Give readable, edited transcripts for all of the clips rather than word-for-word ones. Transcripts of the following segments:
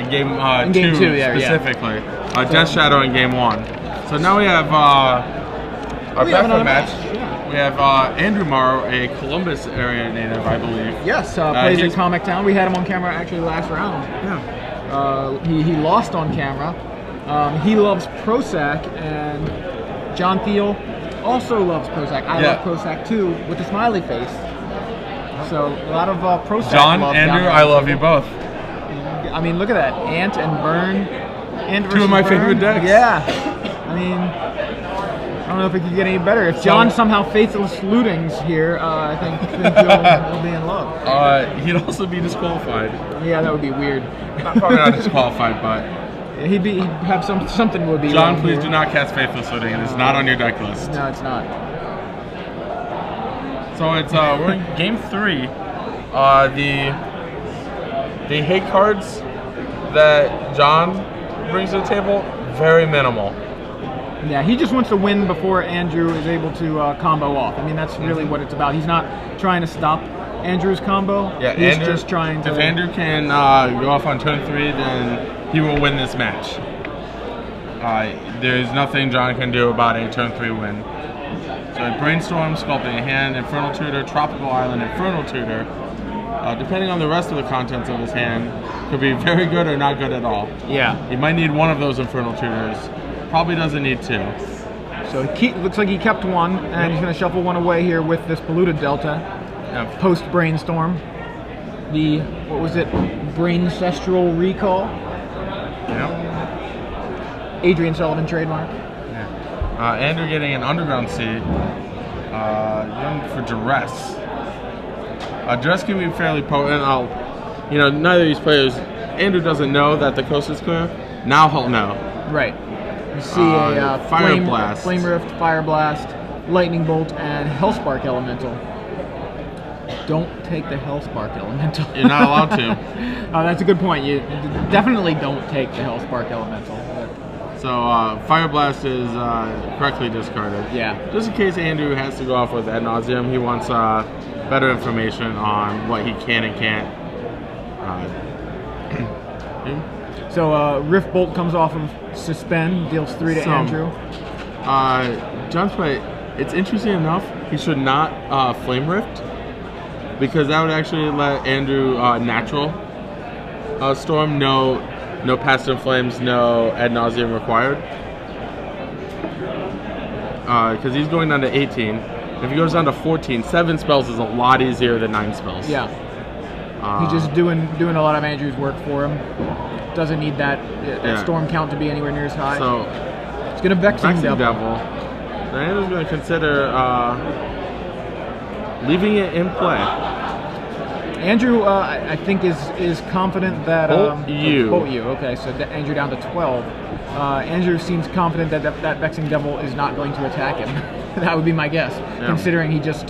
in game two specifically. Death Shadow in game 1. So now we have our backup match. Yeah. We have Andrew Morrow, a Columbus area native, I believe. Yes, plays in Comic Town. We had him on camera actually last round. Yeah. He lost on camera. He loves Prozac, and John Thiel also loves Prozac. I love Prozac too, with the smiley face. So a lot of Prozac. John, Andrew, I love you both. I mean, look at that, Ant and Burn. Ant Two of my favorite decks. Yeah. I mean, I don't know if it could get any better. If John somehow faithless lootings here, I think Thiel will be in love. He'd also be disqualified. Yeah, that would be weird. Probably not disqualified, but he'd have something would be. John, please do not cast faithless looting. It is not on your deck list. No, it's not. So it's we're in game 3. The hate cards that John brings to the table, very minimal. Yeah, he just wants to win before Andrew is able to combo off. I mean, that's really what it's about. He's not trying to stop Andrew's combo. Yeah, he's Andrew, just trying to. If Andrew can go off on turn 3, then he will win this match. There's nothing John can do about a turn 3 win. So Brainstorm, Sculpting a Hand, Infernal Tutor, Tropical Island, Infernal Tutor. Depending on the rest of the contents of his hand, could be very good or not good at all. Yeah. He might need one of those Infernal Tutors. Probably doesn't need 2. So looks like he kept one, and he's going to shuffle one away here with this Polluted Delta. Yeah. Post Brainstorm. The, what was it? Braincestral Recall. Yeah. Adrian Sullivan trademark. Yeah. Andrew getting an Underground Sea. Going for Duress. Duress can be fairly potent. Neither of these players, Andrew doesn't know that the coast is clear. Now he'll know. Right. You see a Fire Blast, Flame Rift, Fire Blast, Lightning Bolt, and Hellspark Elemental. Don't take the Hellspark Elemental. You're not allowed to. That's a good point. You definitely don't take the Hellspark Elemental. So Fire Blast is correctly discarded. Yeah. Just in case Andrew has to go off with Ad Nauseam, he wants better information on what he can and can't. So Rift Bolt comes off of Suspend, deals 3 to Andrew. John's play, it's interesting enough, he should not Flame Rift, because that would actually let Andrew natural Storm, no Passive Flames, no Ad Nauseam required. Because he's going down to 18. If he goes down to 14, 7 spells is a lot easier than 9 spells. Yeah. He's just doing a lot of Andrew's work for him. Doesn't need that storm count to be anywhere near as high. So it's gonna Vexing Devil. So Andrew's gonna consider leaving it in play. Andrew, I think is confident that Bolt you. Okay, so Andrew down to 12. Andrew seems confident that that Vexing Devil is not going to attack him. That would be my guess, considering he just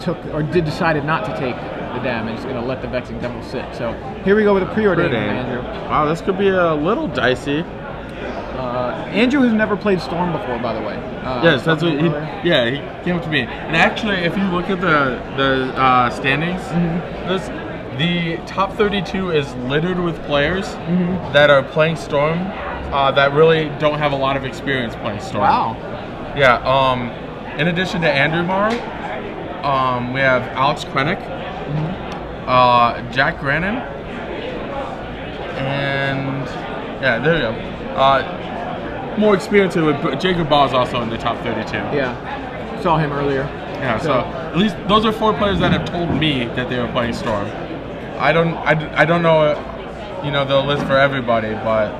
took or decided not to take the damage. He's going to let the Vexing Devil sit. So here we go with a preordained Andrew. Wow, this could be a little dicey. Andrew has never played Storm before, by the way. Yes, that's what he came up to me. And actually, if you look at the standings, the top 32 is littered with players that are playing Storm that really don't have a lot of experience playing Storm. Wow. Yeah. In addition to Andrew Morrow, we have Alex Krennic, Jack Grannon, and there we go. More experience with Jacob Ball is also in the top 32. Yeah, saw him earlier. Yeah, so at least those are 4 players that have told me that they were playing Storm. I don't know, the list for everybody, but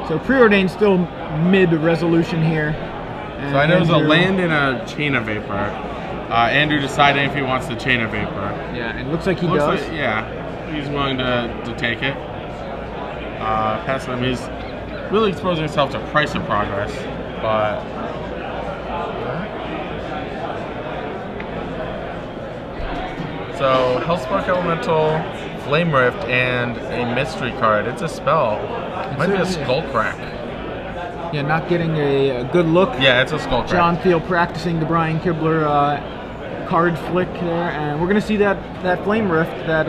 so preordained still mid resolution here. So I know there's a land and a Chain of Vapor. Andrew deciding if he wants the Chain of Vapor. Yeah, it looks like he does. Like, he's willing to take it. Past him, he's really exposing himself to Price of Progress, but so Hellspark Elemental, Flame Rift, and a mystery card. It's a spell. It might be a Skullcrack. Yeah, not getting a good look. Yeah, it's a Skullcrack. John Thiel practicing the Brian Kibler card flick there, and we're gonna see that flame rift that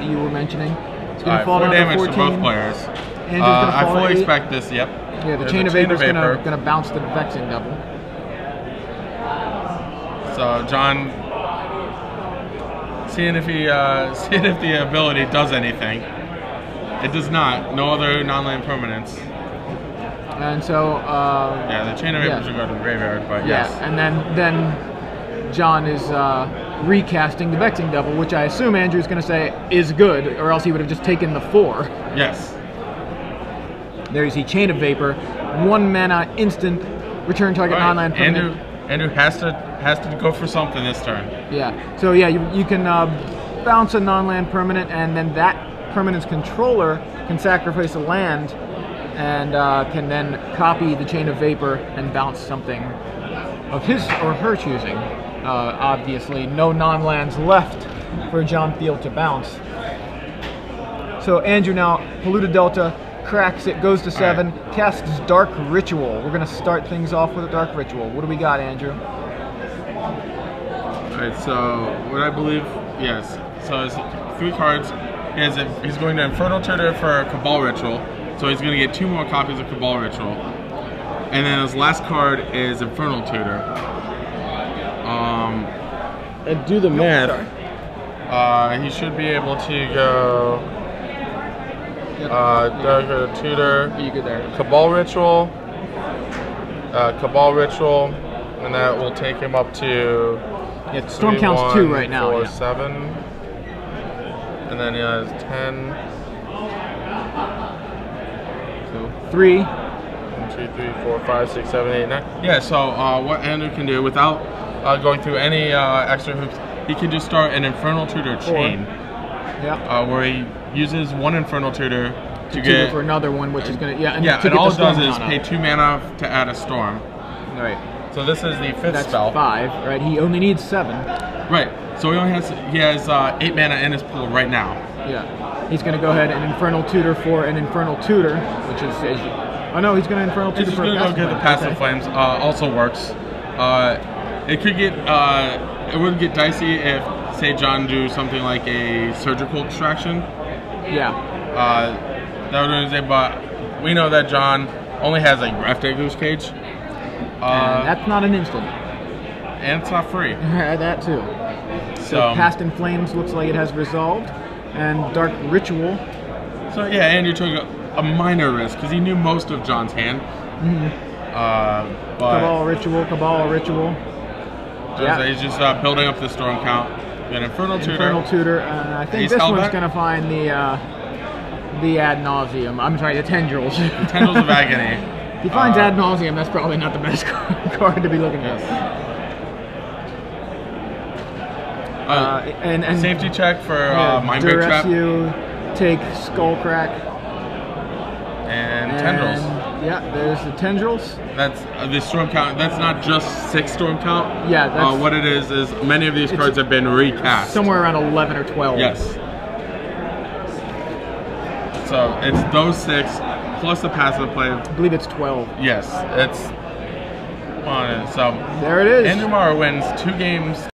you were mentioning. It's gonna fall 4 down damage to to 14. both players. Andrew's gonna I fall fully to 8. expect this. Yep. Yeah, the There's chain a of vapor's gonna bounce the vexing double. So John, seeing if the ability does anything. It does not. No other non-land permanents. And so yeah, the chain of vapors will go to the graveyard, but yeah, yes. and then John is recasting the vexing double, which I assume Andrew's gonna say is good, or else he would have just taken the 4. Yes. There you see chain of vapor, 1 mana instant, return target non-land permanent. Andrew has to go for something this turn. Yeah. So yeah, you can bounce a non-land permanent, and then that permanent's controller can sacrifice a land, and can then copy the chain of vapor and bounce something of his or her choosing. Obviously, no non-lands left for John Thiel to bounce. So Andrew now, Polluted Delta, cracks it, goes to 7, casts Dark Ritual. We're gonna start things off with a Dark Ritual. What do we got, Andrew? Alright, so what I believe, yes. So it's 3 cards. He's going to Infernal Tutor for Cabal Ritual, so he's going to get 2 more copies of Cabal Ritual. And then his last card is Infernal Tutor. And do the math. He should be able to go Dark Tutor, You good there? Cabal Ritual, and that will take him up to Yeah, storm count's 2 right now. 4, Yeah. 7. And then he has 10. 3. 1, 2, 3, 4, 5, 6, 7, 8, 9. Yeah, so what Andrew can do without going through any extra hoops, he can just start an Infernal Tutor chain. Yeah. Where he uses 1 Infernal Tutor to get for another one, which is gonna and all it does is pay 2 mana to add a storm. Right. So this is the 5th That's spell. 5, right? He only needs 7. Right. So he has 8 mana in his pool right now. Yeah. He's gonna go ahead and Infernal Tutor for an Infernal Tutor, which is oh no, he's gonna Infernal Tutor for a He's just gonna go get the Passive Flames. Also works. It could get it would get dicey if, say, John do something like a Surgical Extraction. Yeah. That would say, but we know that John only has like Breathtaker's Cage. And that's not an instant. And it's not free. That too. So Past in Flames looks like it has resolved, and Dark Ritual. So yeah, Andrew took a minor risk because he knew most of John's hand. But Cabal Ritual. Yeah. He's just building up the storm count. An Infernal Tutor. And I think this one's going to find the Ad Nauseam. I'm sorry, the Tendrils. The Tendrils of Agony. If he finds Ad Nauseam, that's probably not the best card to be looking at. And safety check for Mindbreak Trap. You take Skullcrack. And Tendrils. Yeah, there's the Tendrils. That's the storm count. That's not just 6 storm count. Yeah, that's what it is many of these cards have been recast. Somewhere around 11 or 12. Yes. So it's those 6 plus the passive play. I believe it's 12. Yes, it's so there it is. Andrew Morrow wins 2 games.